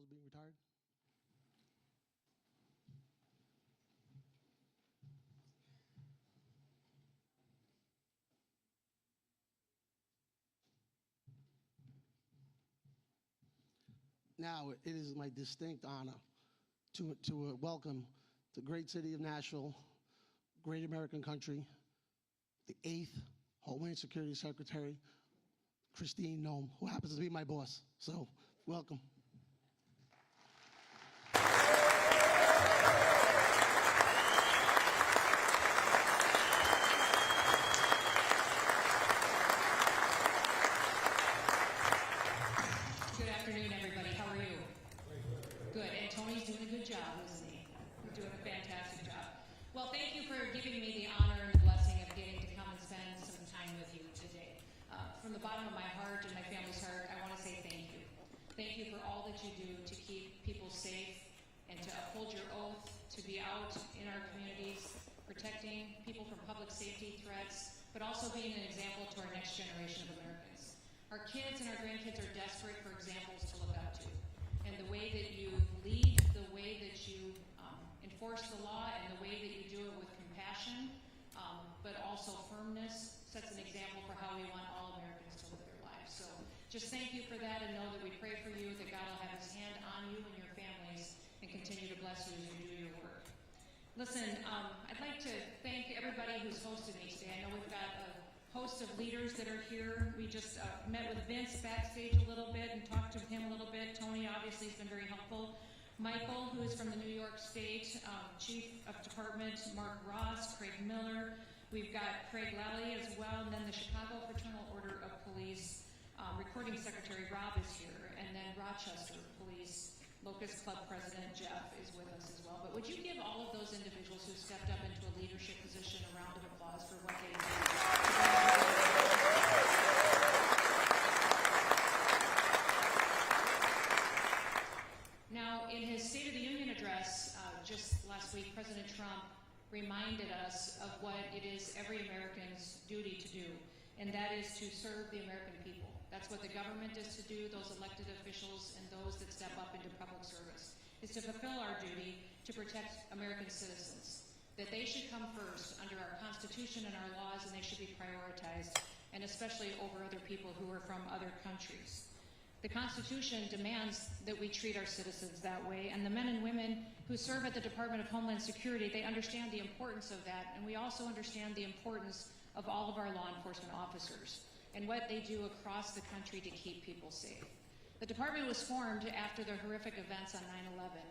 is being retired. Now, it is my distinct honor to welcome the great city of Nashville, great American country, the 8th Homeland Security Secretary, Kristi Noem, who happens to be my boss. So, welcome. Good afternoon, everybody. How are you? Good. And Tony's doing a good job, isn't he? He's doing a fantastic job. Well, thank you for giving me the honor and the blessing of getting to come and spend some time with you today. From the bottom of my heart and my family's heart, I want to say thank you. Thank you for all that you do to keep people safe and to uphold your oath to be out in our communities, protecting people from public safety threats, but also being an example to our next generation of Americans. Our kids and our grandkids are desperate for examples to look up to. And the way that you lead, the way that you enforce the law, and the way that you do it with compassion, but also firmness, sets an example for how we want all Americans to live their lives. So just thank you for that, and know that we pray for you, that God will have his hand on you and your families and continue to bless you as you do your work. Listen, I'd like to thank everybody who's hosted me today. I know we've got a host of leaders that are here. We just met with Vince backstage a little bit and talked to him a little bit. Tony obviously has been very helpful. Michael, who is from the New York State Chief of Department, Mark Ross, Craig Miller. We've got Craig Lally as well, and then the Chicago Fraternal Order of Police Recording Secretary Rob is here, and then Rochester Police Locust Club President Jeff is with us as well. But would you give all of those individuals who stepped up into a leadership position a round of applause for what they did? Now, in his State of the Union address just last week, President Trump reminded us of what it is every American's duty to do, and that is to serve the American people. That's what the government is to do, those elected officials and those that step up into public service, is to fulfill our duty to protect American citizens, that they should come first under our Constitution and our laws, and they should be prioritized, and especially over other people who are from other countries. The Constitution demands that we treat our citizens that way, and the men and women who serve at the Department of Homeland Security, they understand the importance of that, and we also understand the importance of all of our law enforcement officers and what they do across the country to keep people safe. The department was formed after the horrific events on 9/11,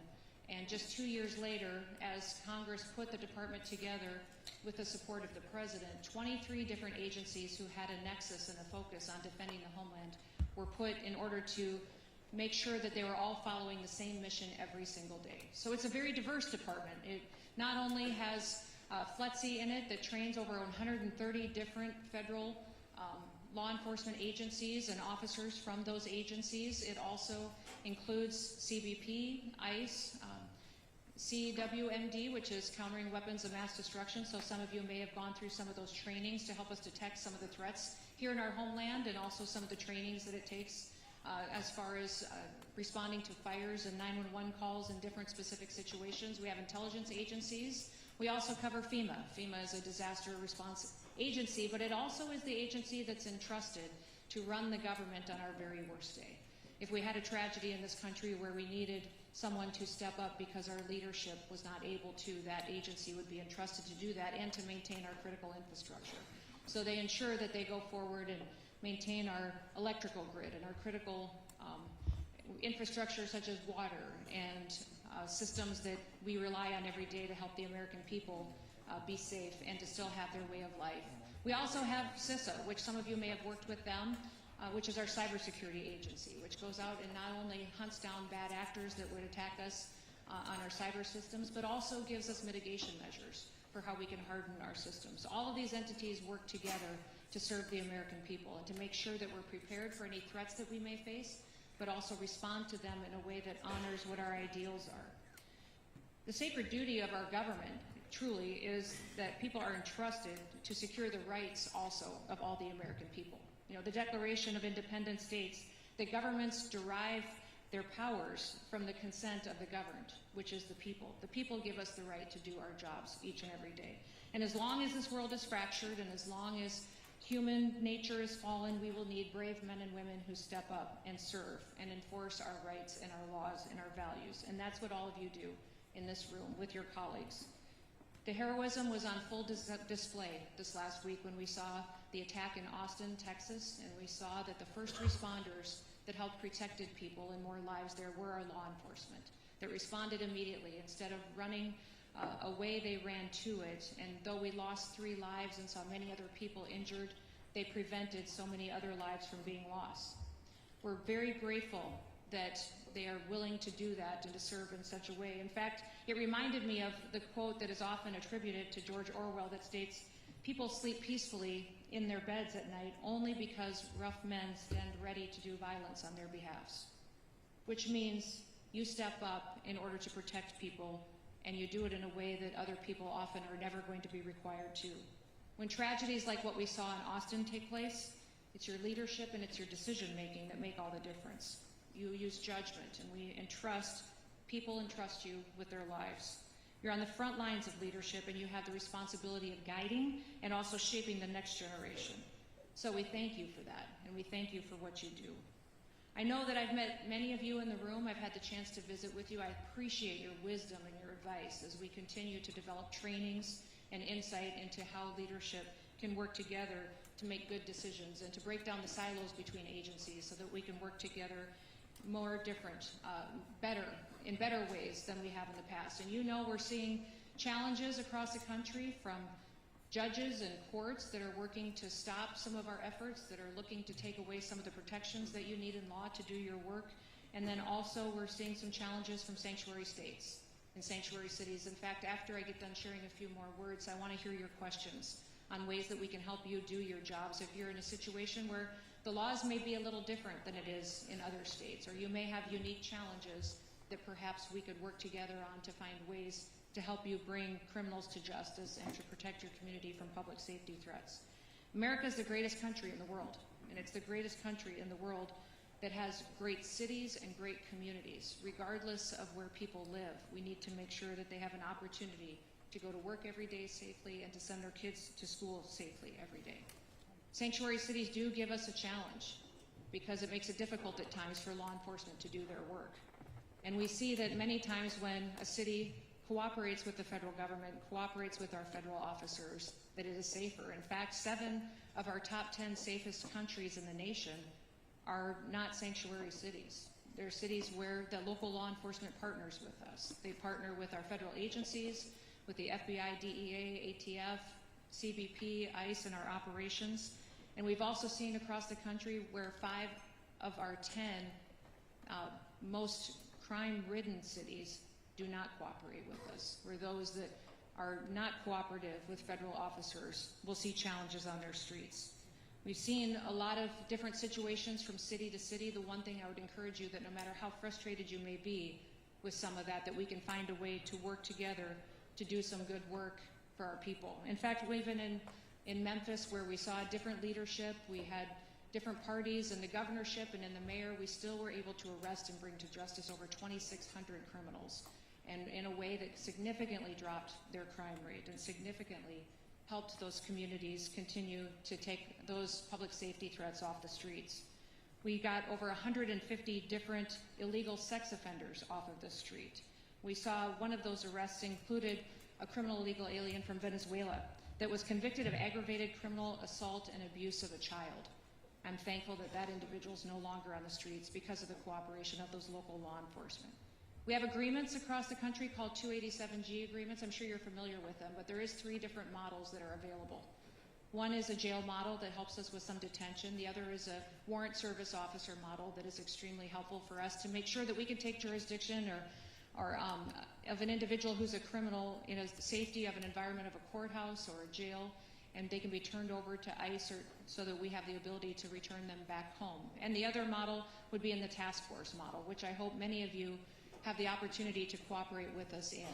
and just 2 years later, as Congress put the department together with the support of the president, 23 different agencies who had a nexus and a focus on defending the homeland were put in order to make sure that they were all following the same mission every single day. So it's a very diverse department. It not only has FLETC in it that trains over 130 different federal law enforcement agencies and officers from those agencies. It also includes CBP, ICE, CWMD, which is Countering Weapons of Mass Destruction. So some of you may have gone through some of those trainings to help us detect some of the threats here in our homeland, and also some of the trainings that it takes as far as responding to fires and 911 calls in different specific situations. We have intelligence agencies. We also cover FEMA. FEMA is a disaster response agency, but it also is the agency that's entrusted to run the government on our very worst day. If we had a tragedy in this country where we needed someone to step up because our leadership was not able to, that agency would be entrusted to do that and to maintain our critical infrastructure. So they ensure that they go forward and maintain our electrical grid and our critical infrastructure such as water and systems that we rely on every day to help the American people be safe and to still have their way of life. We also have CISA, which some of you may have worked with them, which is our cybersecurity agency, which goes out and not only hunts down bad actors that would attack us on our cyber systems, but also gives us mitigation measures for how we can harden our systems. All of these entities work together to serve the American people and to make sure that we're prepared for any threats that we may face, but also respond to them in a way that honors what our ideals are. The sacred duty of our government truly is that people are entrusted to secure the rights also of all the American people. You know, the Declaration of Independence states that governments derive their powers from the consent of the governed, which is the people. The people give us the right to do our jobs each and every day. And as long as this world is fractured and as long as human nature is fallen, we will need brave men and women who step up and serve and enforce our rights and our laws and our values. And that's what all of you do in this room with your colleagues. The heroism was on full display this last week when we saw the attack in Austin, Texas, and we saw that the first responders that helped protected people and more lives there were our law enforcement that responded immediately. Instead of running away, they ran to it, and though we lost 3 lives and saw many other people injured, they prevented so many other lives from being lost. We're very grateful that they are willing to do that and to serve in such a way. In fact, it reminded me of the quote that is often attributed to George Orwell that states, "People sleep peacefully in their beds at night only because rough men stand ready to do violence on their behalfs," which means you step up in order to protect people, and you do it in a way that other people often are never going to be required to. When tragedies like what we saw in Austin take place, it's your leadership and it's your decision making that make all the difference. You use judgment, and we entrust, people entrust you with their lives. You're on the front lines of leadership, and you have the responsibility of guiding and also shaping the next generation. So we thank you for that, and we thank you for what you do. I know that I've met many of you in the room. I've had the chance to visit with you. I appreciate your wisdom and your advice as we continue to develop trainings and insight into how leadership can work together to make good decisions and to break down the silos between agencies so that we can work together more different, in better ways than we have in the past. And you know we're seeing challenges across the country from judges and courts that are working to stop some of our efforts, that are looking to take away some of the protections that you need in law to do your work. And then also we're seeing some challenges from sanctuary states and sanctuary cities. In fact, after I get done sharing a few more words, I want to hear your questions on ways that we can help you do your jobs. If you're in a situation where the laws may be a little different than it is in other states, or you may have unique challenges that perhaps we could work together on to find ways to help you bring criminals to justice and to protect your community from public safety threats. America is the greatest country in the world, and it's the greatest country in the world that has great cities and great communities. Regardless of where people live, we need to make sure that they have an opportunity to go to work every day safely and to send their kids to school safely every day. Sanctuary cities do give us a challenge because it makes it difficult at times for law enforcement to do their work. And we see that many times when a city cooperates with the federal government, cooperates with our federal officers, that it is safer. In fact, 7 of our top 10 safest countries in the nation are not sanctuary cities. They're cities where the local law enforcement partners with us. They partner with our federal agencies, with the FBI, DEA, ATF, CBP, ICE, and our operations. And we've also seen across the country where 5 of our 10 most crime-ridden cities do not cooperate with us, where those that are not cooperative with federal officers will see challenges on their streets. We've seen a lot of different situations from city to city. The one thing I would encourage you that no matter how frustrated you may be with some of that, that we can find a way to work together to do some good work for our people. In fact, even in Memphis, where we saw different leadership, we had different parties in the governorship and in the mayor, we still were able to arrest and bring to justice over 2,600 criminals, and in a way that significantly dropped their crime rate and significantly helped those communities continue to take those public safety threats off the streets. We got over 150 different illegal sex offenders off of the street. We saw one of those arrests included a criminal illegal alien from Venezuela that was convicted of aggravated criminal assault and abuse of a child. I'm thankful that that individual is no longer on the streets because of the cooperation of those local law enforcement. We have agreements across the country called 287G agreements. I'm sure you're familiar with them, but there is 3 different models that are available. One is a jail model that helps us with some detention. The other is a warrant service officer model that is extremely helpful for us to make sure that we can take jurisdiction or of an individual who's a criminal in the safety of an environment of a courthouse or a jail, and they can be turned over to ICE so that we have the ability to return them back home. And the other model would be in the task force model, which I hope many of you have the opportunity to cooperate with us in,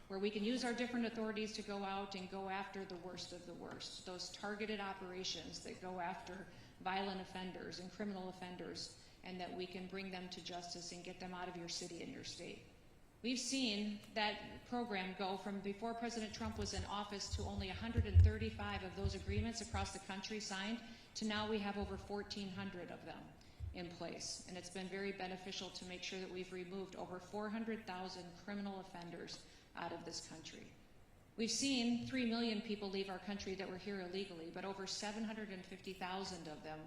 where we can use our different authorities to go out and go after the worst of the worst, those targeted operations that go after violent offenders and criminal offenders and that we can bring them to justice and get them out of your city and your state. We've seen that program go from before President Trump was in office to only 135 of those agreements across the country signed, to now we have over 1,400 of them in place. And it's been very beneficial to make sure that we've removed over 400,000 criminal offenders out of this country. We've seen 3 million people leave our country that were here illegally, but over 750,000 of them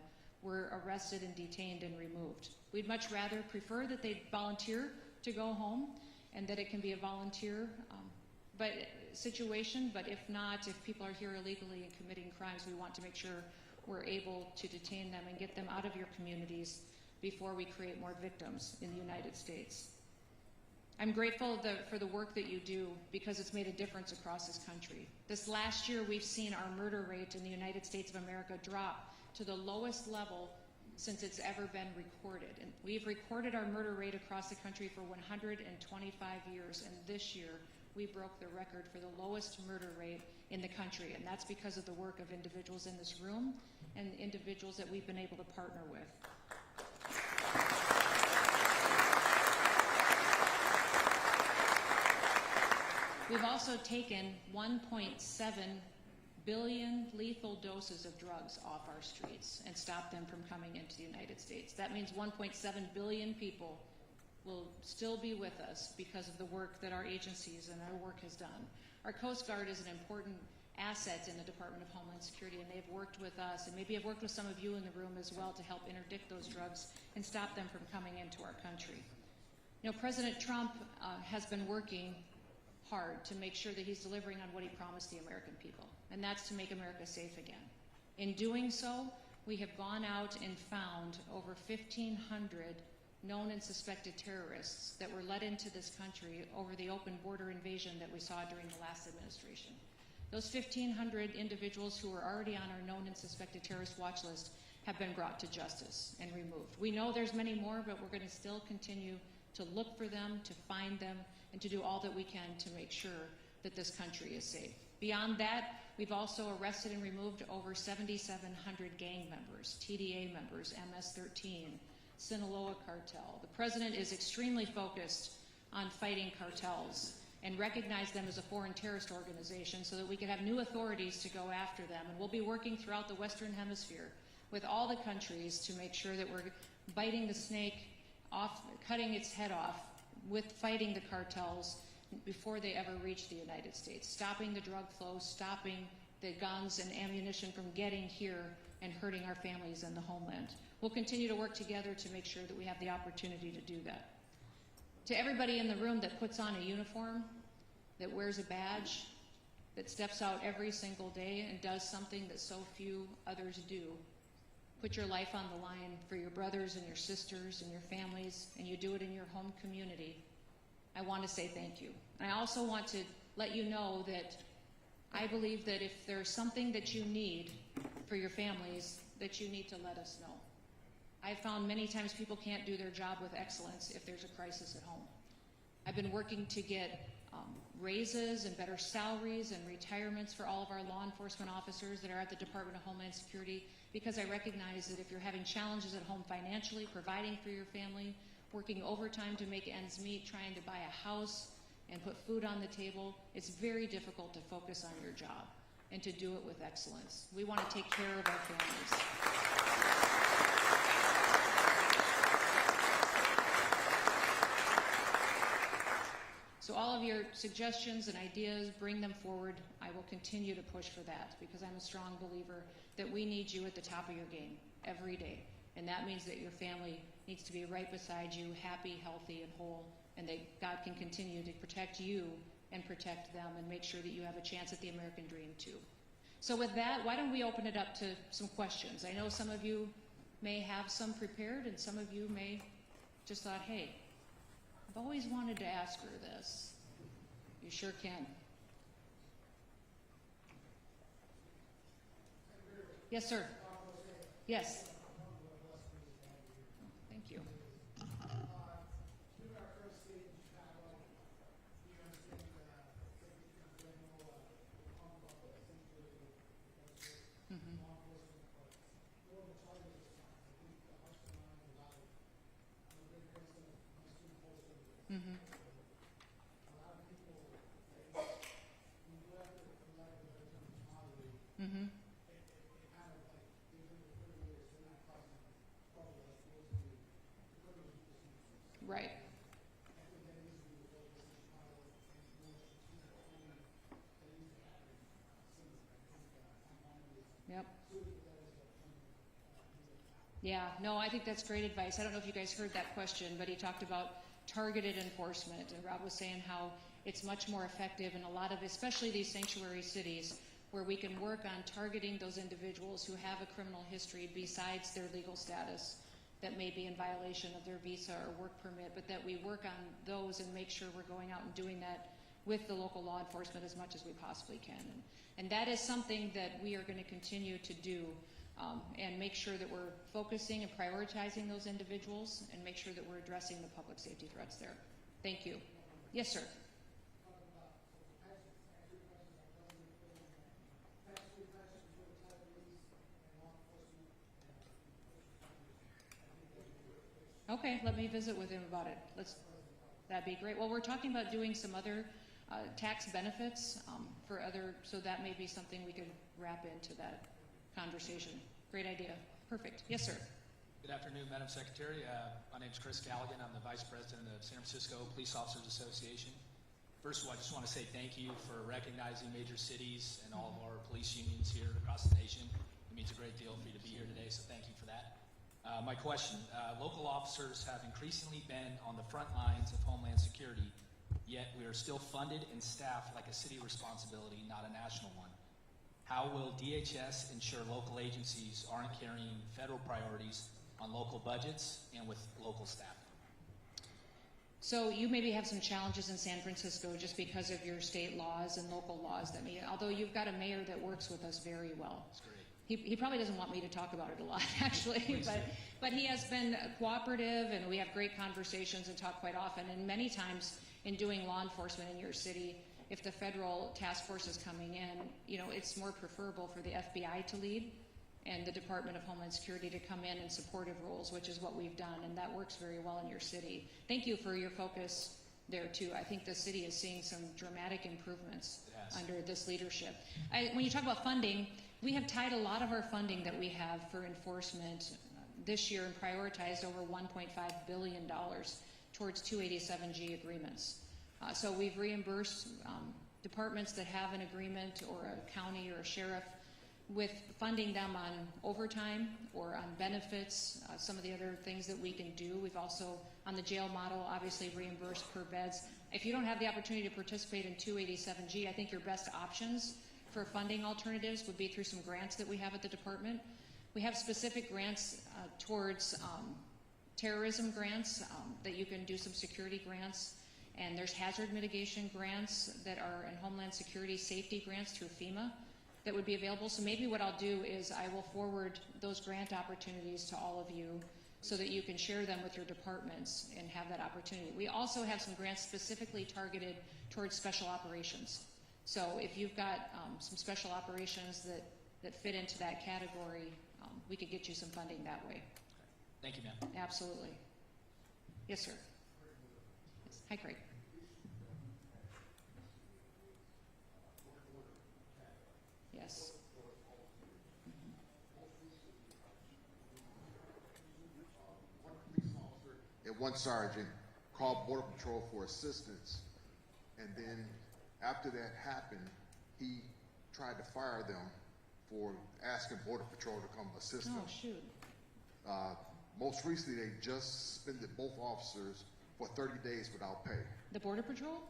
were arrested and detained and removed. We'd much rather prefer that they volunteer to go home and that it can be a volunteer situation, but if not, if people are here illegally and committing crimes, we want to make sure we're able to detain them and get them out of your communities before we create more victims in the United States. I'm grateful for the work that you do because it's made a difference across this country. This last year, we've seen our murder rate in the United States of America drop to the lowest level since it's ever been recorded. And we've recorded our murder rate across the country for 125 years, and this year we broke the record for the lowest murder rate in the country, and that's because of the work of individuals in this room and individuals that we've been able to partner with. We've also taken 1.7 billion lethal doses of drugs off our streets and stopped them from coming into the United States. That means 1.7 billion people will still be with us because of the work that our agencies and our work has done. Our Coast Guard is an important asset in the Department of Homeland Security, and they've worked with us, and maybe have worked with some of you in the room as well, to help interdict those drugs and stop them from coming into our country. You know, President Trump has been working hard to make sure that he's delivering on what he promised the American people, and that's to make America safe again. In doing so, we have gone out and found over 1,500 known and suspected terrorists that were let into this country over the open border invasion that we saw during the last administration. Those 1,500 individuals who were already on our known and suspected terrorist watch list have been brought to justice and removed. We know there's many more, but we're going to still continue to look for them, to find them, and to do all that we can to make sure that this country is safe. Beyond that, we've also arrested and removed over 7,700 gang members, TDA members, MS-13, Sinaloa Cartel. The President is extremely focused on fighting cartels and recognize them as a foreign terrorist organization so that we can have new authorities to go after them. And we'll be working throughout the Western Hemisphere with all the countries to make sure that we're biting the snake off, cutting its head off, with fighting the cartels before they ever reach the United States, stopping the drug flow, stopping the guns and ammunition from getting here and hurting our families in the homeland. We'll continue to work together to make sure that we have the opportunity to do that. To everybody in the room that puts on a uniform, that wears a badge, that steps out every single day and does something that so few others do, put your life on the line for your brothers and your sisters and your families, and you do it in your home community, I want to say thank you. And I also want to let you know that I believe that if there's something that you need for your families, that you need to let us know. I've found many times people can't do their job with excellence if there's a crisis at home. I've been working to get raises and better salaries and retirements for all of our law enforcement officers that are at the Department of Homeland Security, because I recognize that if you're having challenges at home financially, providing for your family, working overtime to make ends meet, trying to buy a house and put food on the table, it's very difficult to focus on your job and to do it with excellence. We want to take care of our families. So all of your suggestions and ideas, bring them forward. I will continue to push for that because I'm a strong believer that we need you at the top of your game every day. And that means that your family needs to be right beside you, happy, healthy, and whole, and that God can continue to protect you and protect them and make sure that you have a chance at the American dream too. So with that, why don't we open it up to some questions? I know some of you may have some prepared, and some of you may just thought, hey, I've always wanted to ask her this. You sure can. Yes, sir. Yes. Thank you. Yep. Yeah, no, I think that's great advice. I don't know if you guys heard that question, but he talked about targeted enforcement, and Rob was saying how it's much more effective in a lot of, especially these sanctuary cities, where we can work on targeting those individuals who have a criminal history besides their legal status that may be in violation of their visa or work permit, but that we work on those and make sure we're going out and doing that with the local law enforcement as much as we possibly can. And that is something that we are going to continue to do, and make sure that we're focusing and prioritizing those individuals and make sure that we're addressing the public safety threats there. Thank you. Yes, sir. Okay, let me visit with him about it. That'd be great. Well, we're talking about doing some other tax benefits for other, so that may be something we could wrap into that conversation. Great idea. Perfect. Yes, sir. Good afternoon, Madam Secretary. My name is Chris Galligan. I'm the Vice President of San Francisco Police Officers Association. First of all, I just want to say thank you for recognizing major cities and all of our police unions here across the nation. It means a great deal for you to be here today, so thank you for that. My question, local officers have increasingly been on the front lines of Homeland Security, yet we are still funded and staffed like a city responsibility, not a national one. How will DHS ensure local agencies aren't carrying federal priorities on local budgets and with local staffing? So you maybe have some challenges in San Francisco just because of your state laws and local laws that may, although you've got a mayor that works with us very well. That's great. He probably doesn't want me to talk about it a lot, actually, but he has been cooperative, and we have great conversations and talk quite often. And many times in doing law enforcement in your city, if the federal task force is coming in, you know, it's more preferable for the FBI to lead and the Department of Homeland Security to come in supportive roles, which is what we've done, and that works very well in your city. Thank you for your focus there too. I think the city is seeing some dramatic improvements under this leadership. When you talk about funding, we have tied a lot of our funding that we have for enforcement this year and prioritized over $1.5 billion towards 287G agreements. So we've reimbursed departments that have an agreement, or a county or a sheriff, with funding them on overtime or on benefits, some of the other things that we can do. We've also, on the jail model, obviously reimbursed per beds. If you don't have the opportunity to participate in 287G, I think your best options for funding alternatives would be through some grants that we have at the department. We have specific grants towards terrorism grants that you can do, some security grants, and there's hazard mitigation grants that are in Homeland Security, safety grants through FEMA that would be available. So maybe what I'll do is I will forward those grant opportunities to all of you so that you can share them with your departments and have that opportunity. We also have some grants specifically targeted towards special operations. So if you've got some special operations that fit into that category, we could get you some funding that way. Thank you, ma'am. Absolutely. Yes, sir. Yes. Hi, Craig. Yes. And one sergeant called Border Patrol for assistance, and then after that happened, he tried to fire them for asking Border Patrol to come assist them. Oh, shoot. Most recently, they just suspended both officers for 30 days without pay. The Border Patrol?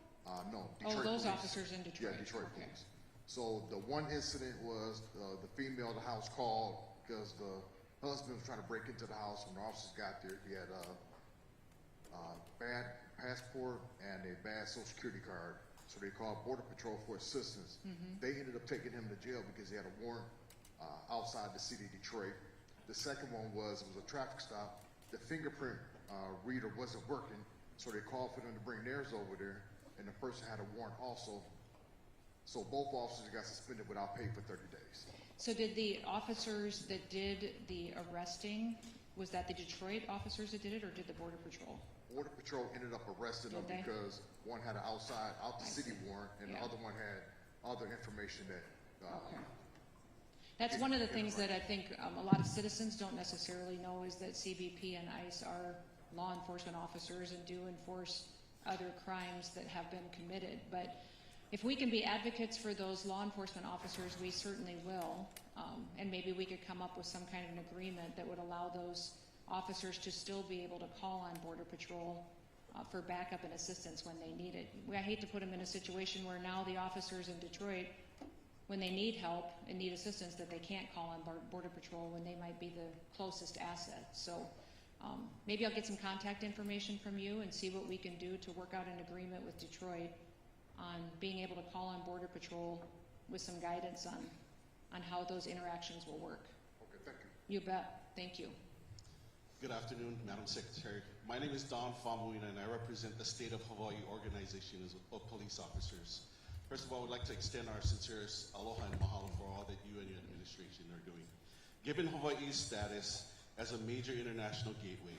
No, Oh, Detroit those police. officers in Detroit. Yeah, Detroit Okay. police. So the one incident was the female of the house called because the husband was trying to break into the house. When the officers got there, he had a bad passport and a bad Social Security card. So they called Border Patrol for assistance. They ended up taking him to jail because he had a warrant outside the city of Detroit. The second one was, it was a traffic stop. The fingerprint reader wasn't working, so they called for them to bring theirs over there, and the person had a warrant also. So both officers got suspended without pay for 30 days. So did the officers that did the arresting, was that the Detroit officers that did it, or did the Border Patrol? Border Patrol ended up arresting them Did they? because one had an out the city warrant, and Yeah. the other one had other information that. Okay. That's one of the things that I think a lot of citizens don't necessarily know, is that CBP and ICE are law enforcement officers and do enforce other crimes that have been committed. But if we can be advocates for those law enforcement officers, we certainly will. And maybe we could come up with some kind of an agreement that would allow those officers to still be able to call on Border Patrol for backup and assistance when they need it. I hate to put them in a situation where now the officers in Detroit, when they need help and need assistance, that they can't call on Border Patrol when they might be the closest asset. So maybe I'll get some contact information from you and see what we can do to work out an agreement with Detroit on being able to call on Border Patrol with some guidance on how those interactions will work. Okay, thank you. You bet. Thank you. Good afternoon, Madam Secretary. My name is Don Famuina, and I represent the State of Hawaii Organization of Police Officers. First of all, I would like to extend our sincerest aloha and mahalo for all that you and your administration are doing. Given Hawaii's status as a major international gateway,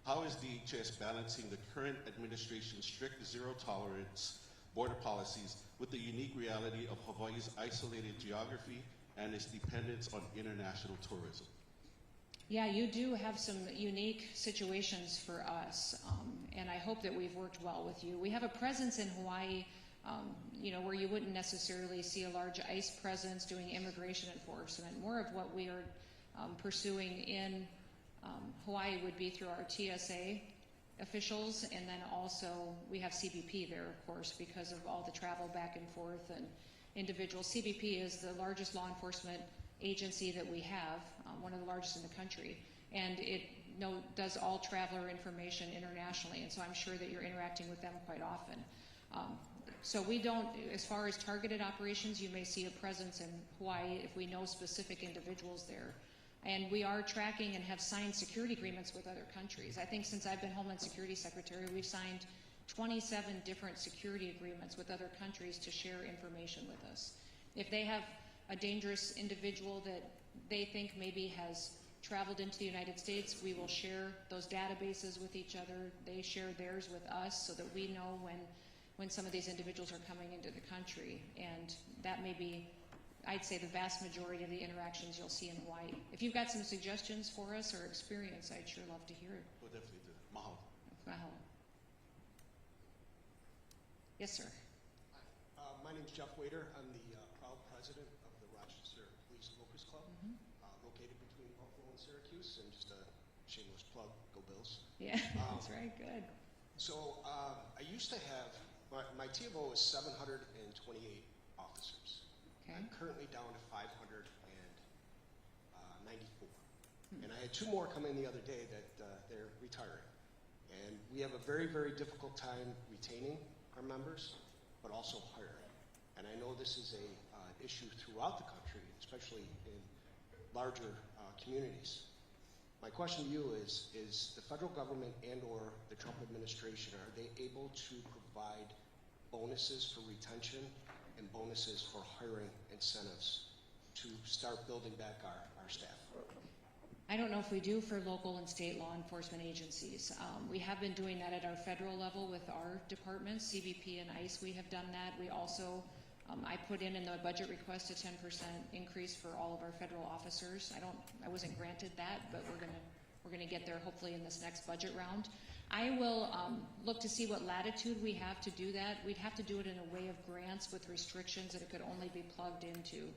how is DHS balancing the current administration's strict zero-tolerance border policies with the unique reality of Hawaii's isolated geography and its dependence on international tourism? Yeah, you do have some unique situations for us, and I hope that we've worked well with you. We have a presence in Hawaii, where you wouldn't necessarily see a large ICE presence doing immigration enforcement. More of what we are pursuing in Hawaii would be through our TSA officials, and then also we have CBP there, of course, because of all the travel back and forth and individuals. CBP is the largest law enforcement agency that we have, one of the largest in the country, and it does all traveler information internationally, and so I'm sure that you're interacting with them quite often. So we don't, as far as targeted operations, you may see a presence in Hawaii if we know specific individuals there. And we are tracking and have signed security agreements with other countries. I think since I've been Homeland Security Secretary, we've signed 27 different security agreements with other countries to share information with us. If they have a dangerous individual that they think maybe has traveled into the United States, we will share those databases with each other. They share theirs with us so that we know when some of these individuals are coming into the country. And that may be, I'd say, the vast majority of the interactions you'll see in Hawaii. If you've got some suggestions for us or experience, I'd sure love to hear it. We'll definitely do that. Mahalo. Mahalo. Yes, sir. My name is Jeff Wader. I'm the proud president of the Rochester Police Locust Club, located between Buffalo and Syracuse, and just a shameless plug, go Bills. Yeah, that's right, good. So I used to have, my TFO is 728 officers. Okay. I'm currently down to 594. And I had two more come in the other day that they're retiring. And we have a very, very difficult time retaining our members, but also hiring. And I know this is a issue throughout the country, especially in larger communities. My question to you is the federal government and or the Trump administration, are they able to provide bonuses for retention and bonuses for hiring incentives to start building back our staff? I don't know if we do for local and state law enforcement agencies. We have been doing that at our federal level with our departments, CBP and ICE. We have done that. We also, I put in the budget request a 10% increase for all of our federal officers. I wasn't granted that, but we're gonna get there hopefully in this next budget round. I will look to see what latitude we have to do that. We'd have to do it in a way of grants with restrictions that it could only be plugged into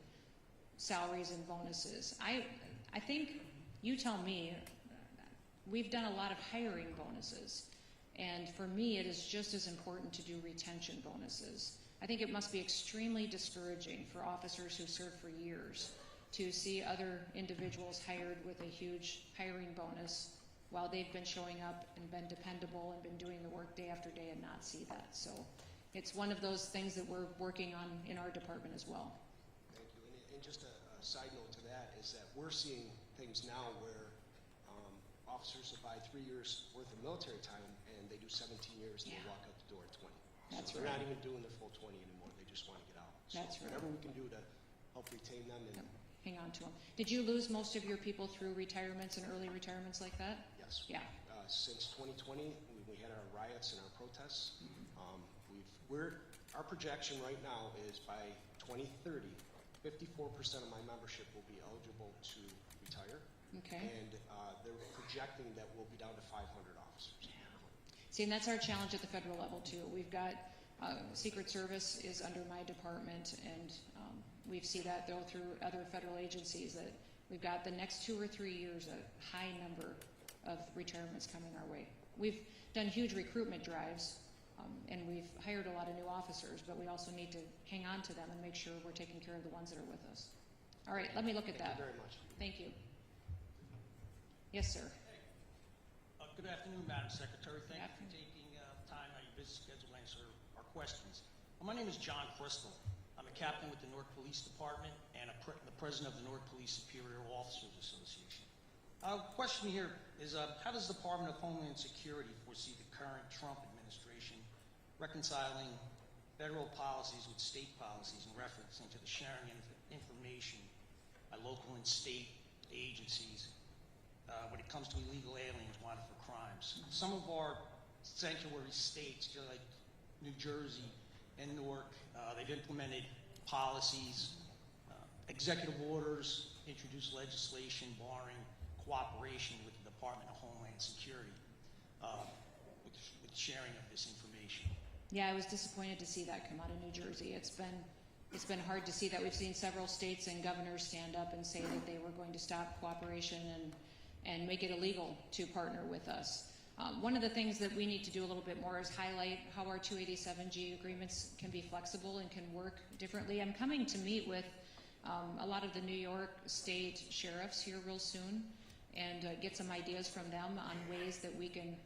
salaries and bonuses. I think, you tell me, we've done a lot of hiring bonuses, and for me it is just as important to do retention bonuses. I think it must be extremely discouraging for officers who served for years to see other individuals hired with a huge hiring bonus while they've been showing up and been dependable and been doing the work day after day and not see that. So it's one of those things that we're working on in our department as well. Thank you. And just a side note to that is that we're seeing things now where officers abide 3 years worth of military time and they do 17 years and they walk out the door at 20. That's so they're right. not even doing their full 20 anymore. They just want to get out. So That's right. whatever we can do to help retain them. And hang on to them. Did you lose most of your people through retirements and early retirements like that? yes. Yeah. Since 2020, we had our riots and our protests. Our projection right now is by 2030, 54% of my membership will be eligible to retire. Okay. And they're projecting that we'll be down to 500 officers. See, and that's our challenge at the federal level too. We've got Secret Service is under my department, and we see that though through other federal agencies that we've got the next 2 or 3 years a high number of retirements coming our way. We've done huge recruitment drives, and we've hired a lot of new officers, but we also need to hang on to them and make sure we're taking care of the ones that are with us. All right, let me look at that. Thank you very much. Thank you. Yes, sir. Good afternoon, Madam Secretary. Thank you for Afternoon. taking time out of your busy schedule to answer our questions. My name is John Crystal. I'm a captain with the Newark Police Department and the president of the Newark Police Superior Officers Association. Question here is, how does the Department of Homeland Security foresee the current Trump administration reconciling federal policies with state policies in referencing to the sharing of information by local and state agencies when it comes to illegal aliens wanted for crimes? Some of our sanctuary states, just like New Jersey and Newark, they've implemented policies, executive orders, introduced legislation barring cooperation with the Department of Homeland Security with sharing of this information. Yeah, I was disappointed to see that come out of New Jersey. It's been hard to see that. We've seen several states and governors stand up and say that they were going to stop cooperation and make it illegal to partner with us. One of the things that we need to do a little bit more is highlight how our 287G agreements can be flexible and can work differently. I'm coming to meet with a lot of the New York State sheriffs here real soon and get some ideas from them on ways that we can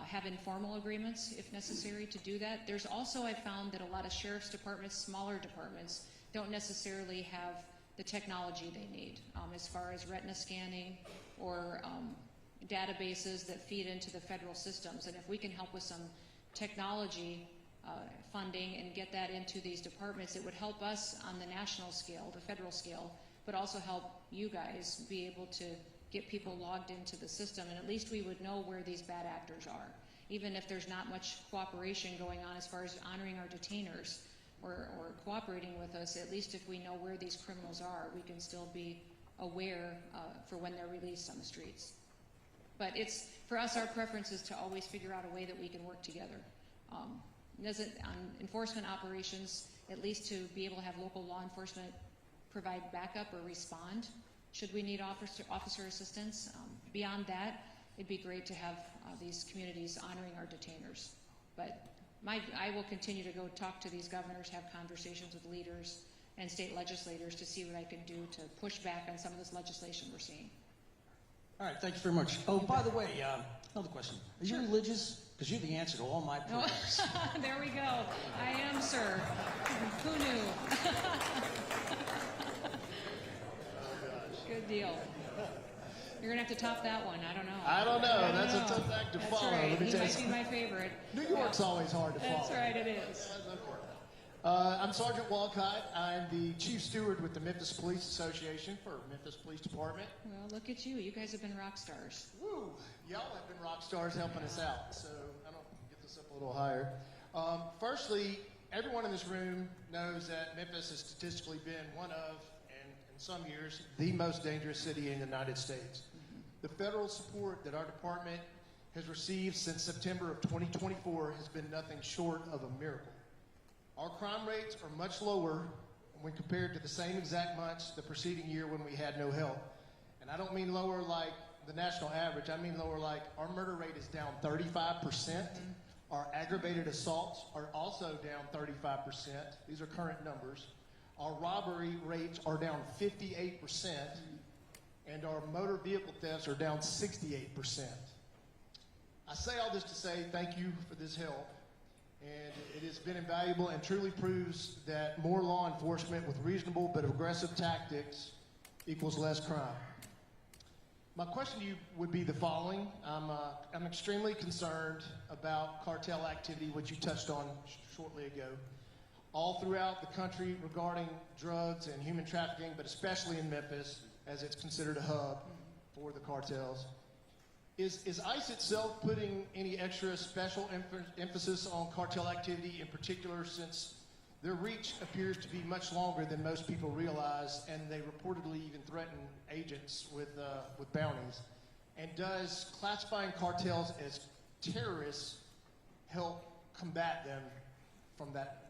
have informal agreements if necessary to do that. There's also, I found that a lot of sheriff's departments, smaller departments, don't necessarily have the technology they need as far as retina scanning or databases that feed into the federal systems. And if we can help with some technology funding and get that into these departments, it would help us on the national scale, the federal scale, but also help you guys be able to get people logged into the system, and at least we would know where these bad actors are. Even if there's not much cooperation going on as far as honoring our detainers or cooperating with us, at least if we know where these criminals are, we can still be aware for when they're released on the streets. But it's, for us, our preference is to always figure out a way that we can work together. On enforcement operations, at least to be able to have local law enforcement provide backup or respond should we need officer assistance. Beyond that, it'd be great to have these communities honoring our detainers. But I will continue to go talk to these governors, have conversations with leaders and state legislators to see what I can do to push back on some of this legislation we're seeing. All right, thank you very much. Oh, by the way, another question. Are you religious? Because you're the answer to all my prayers. There we go. I am, sir. Who knew? Good deal. You're going to have to top that one. I don't know. I don't know. That's a tough act to That's follow. right. Let me He tell you might be my favorite. New York's always hard to follow. That's right, it is. I'm Sergeant Walcott. I'm the Chief Steward with the Memphis Police Association for Memphis Police Department. Well, look at you. You guys have been rock stars. Woo! Y'all have been rock stars helping us out, so I don't get this up a little higher. Firstly, everyone in this room knows that Memphis has statistically been one of, and in some years, the most dangerous city in the United States. The federal support that our department has received since September of 2024 has been nothing short of a miracle. Our crime rates are much lower when compared to the same exact months the preceding year when we had no help. And I don't mean lower like the national average, I mean lower like our murder rate is down 35%. Our aggravated assaults are also down 35%. These are current numbers. Our robbery rates are down 58%. And our motor vehicle thefts are down 68%. I say all this to say thank you for this help. And it has been invaluable and truly proves that more law enforcement with reasonable but aggressive tactics equals less crime. My question to you would be the following. I'm extremely concerned about cartel activity, which you touched on shortly ago, all throughout the country regarding drugs and human trafficking, but especially in Memphis, as it's considered a hub for the cartels. Is ICE itself putting any extra special emphasis on cartel activity in particular, since their reach appears to be much longer than most people realize, and they reportedly even threaten agents with bounties? And does classifying cartels as terrorists help combat them from that?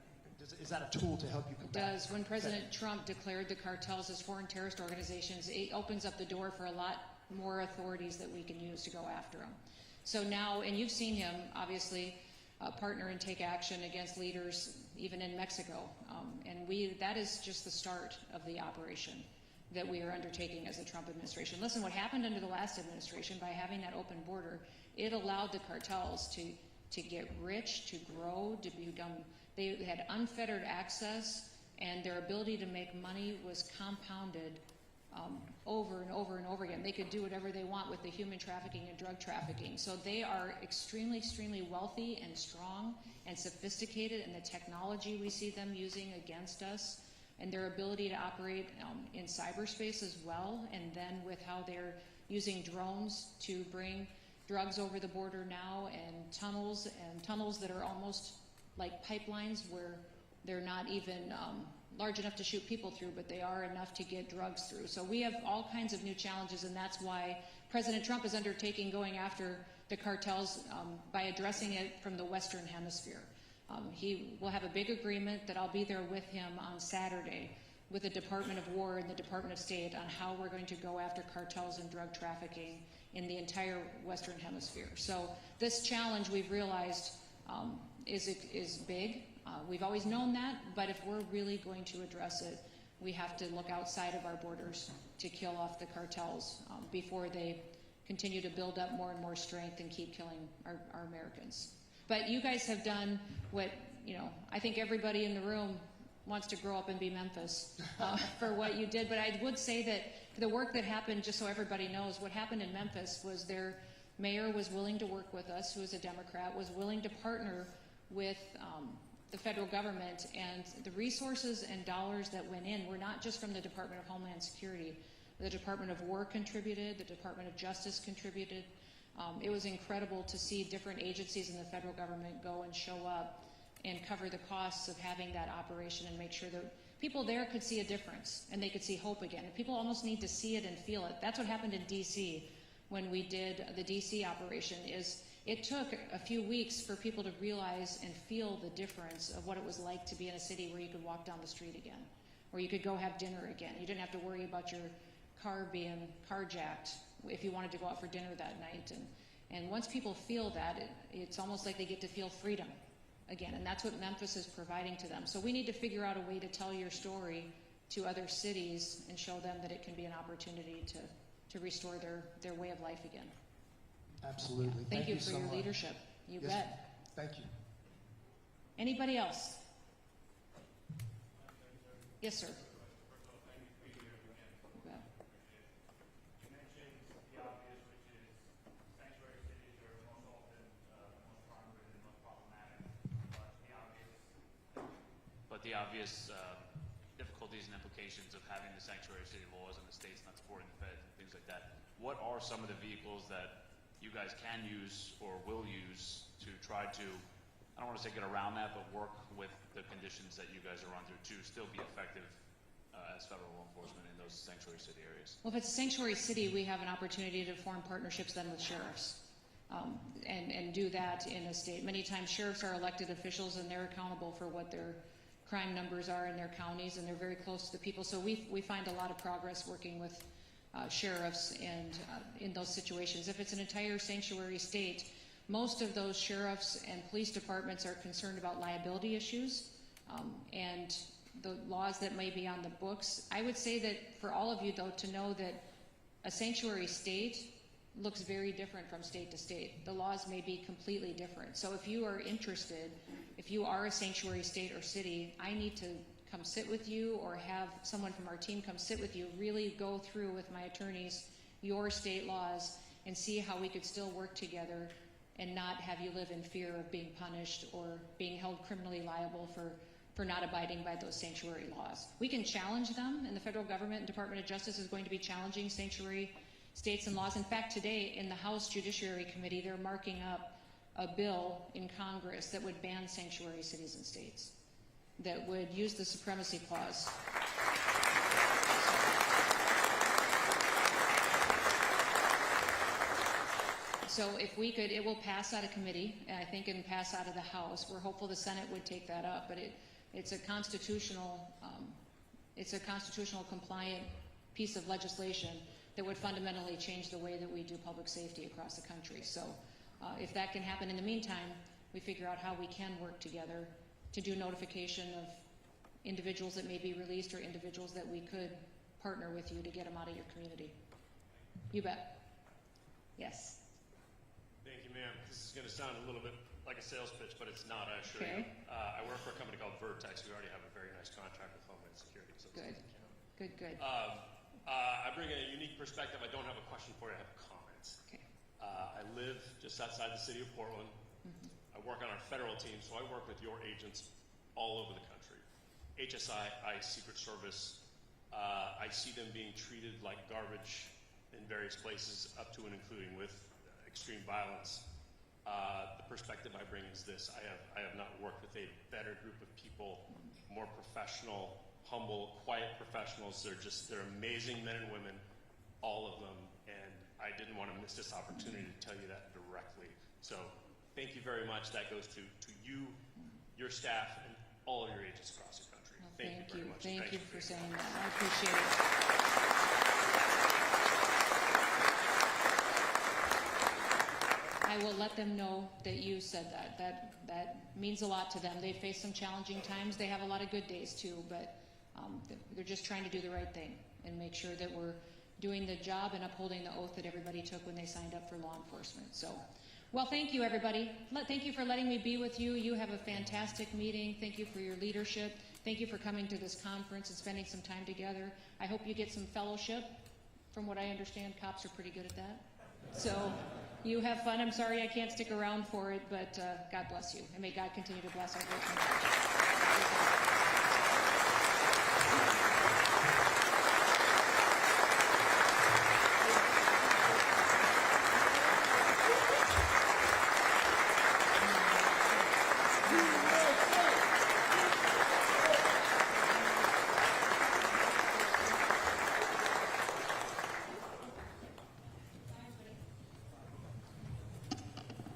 Is that a tool to help you combat? Does. When President Trump declared the cartels as foreign terrorist organizations, it opens up the door for a lot more authorities that we can use to go after them. So now, and you've seen him, obviously, partner and take action against leaders even in Mexico. And that is just the start of the operation that we are undertaking as the Trump administration. Listen, what happened under the last administration by having that open border, it allowed the cartels to get rich, to grow, to become, they had unfettered access, and their ability to make money was compounded over and over and over again. They could do whatever they want with the human trafficking and drug trafficking. So they are extremely, extremely wealthy and strong and sophisticated in the technology we see them using against us, and their ability to operate in cyberspace as well, and then with how they're using drones to bring drugs over the border now, and tunnels that are almost like pipelines where they're not even large enough to shoot people through, but they are enough to get drugs through. So we have all kinds of new challenges, and that's why President Trump is undertaking going after the cartels by addressing it from the Western Hemisphere. He will have a big agreement that I'll be there with him on Saturday with the Department of War and the Department of State on how we're going to go after cartels and drug trafficking in the entire Western Hemisphere. So this challenge, we've realized, is big. We've always known that, but if we're really going to address it, we have to look outside of our borders to kill off the cartels before they continue to build up more and more strength and keep killing our Americans. But you guys have done what, I think everybody in the room wants to grow up and be Memphis for what you did. But I would say that the work that happened, just so everybody knows, what happened in Memphis was their mayor was willing to work with us, who is a Democrat, was willing to partner with the federal government, and the resources and dollars that went in were not just from the Department of Homeland Security. The Department of War contributed, the Department of Justice contributed. It was incredible to see different agencies in the federal government go and show up and cover the costs of having that operation and make sure that people there could see a difference and they could see hope again. And people almost need to see it and feel it. That's what happened in D.C. when we did the D.C. operation. It took a few weeks for people to realize and feel the difference of what it was like to be in a city where you could walk down the street again, where you could go have dinner again. You didn't have to worry about your car being carjacked if you wanted to go out for dinner that night. And once people feel that, it's almost like they get to feel freedom again, and that's what Memphis is providing to them. So we need to figure out a way to tell your story to other cities and show them that it can be an opportunity to restore their way of life again. Absolutely. Thank you for so your much. leadership. You Yes, bet. Thank you. Anybody else? Yes, sir. The obvious difficulties and implications of having the sanctuary city laws and the states not supporting the feds and things like that. What are some of the vehicles that you guys can use or will use to try to, I don't want to say get around that, but work with the conditions that you guys are under to still be effective as federal law enforcement in those sanctuary city areas? Well, if it's a sanctuary city, we have an opportunity to form partnerships then with sheriffs and do that in a state. Many times sheriffs are elected officials and they're accountable for what their crime numbers are in their counties, and they're very close to the people. So we find a lot of progress working with sheriffs and in those situations. If it's an entire sanctuary state, most of those sheriffs and police departments are concerned about liability issues and the laws that may be on the books. I would say that for all of you, though, to know that a sanctuary state looks very different from state to state. The laws may be completely different. So if you are interested, if you are a sanctuary state or city, I need to come sit with you or have someone from our team come sit with you, really go through with my attorneys your state laws and see how we could still work together and not have you live in fear of being punished or being held criminally liable for not abiding by those sanctuary laws. We can challenge them, and the federal government and Department of Justice is going to be challenging sanctuary states and laws. In fact, today in the House Judiciary Committee, they're marking up a bill in Congress that would ban sanctuary cities and states, that would use the supremacy clause. So if we could, it will pass out of committee, and I think and pass out of the House. We're hopeful the Senate would take that up, but it's a constitutional compliant piece of legislation that would fundamentally change the way that we do public safety across the country. So if that can happen in the meantime, we figure out how we can work together to do notification of individuals that may be released or individuals that we could partner with you to get them out of your community. You bet. Yes. Thank you, ma'am. This is going to sound a little bit like a sales pitch, but it's not, I assure Okay. you. I work for a company called Vertex. We already have a very nice contract with Homeland Security. So Good. it's Good. I bring a unique perspective. I don't have a question for you. I have comments. Okay. I live just outside the city of Portland. I work on our federal team, so I work with your agents all over the country. HSI, ICE, Secret Service. I see them being treated like garbage in various places, up to and including with extreme violence. The perspective I bring is this: I have not worked with a better group of people, more professional, humble, quiet professionals. They're amazing men and women, all of them, and I didn't want to miss this opportunity to tell you that directly. So thank you very much. That goes to you, your staff, and all of your agents across the country. Well, Thank you very much. Thank you for being saying here. that. I appreciate it. I will let them know that you said that. That means a lot to them. They face some challenging times. They have a lot of good days too, but they're just trying to do the right thing and make sure that we're doing the job and upholding the oath that everybody took when they signed up for law enforcement. So, well, thank you, everybody. Thank you for letting me be with you. You have a fantastic meeting. Thank you for your leadership. Thank you for coming to this conference and spending some time together. I hope you get some fellowship. From what I understand, cops are pretty good at that. So you have fun. I'm sorry I can't stick around for it, but God bless you. And may God continue to bless our great country.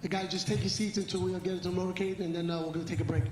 The guys, just take your seats until we get it to motorcade, and then we're going to take a break.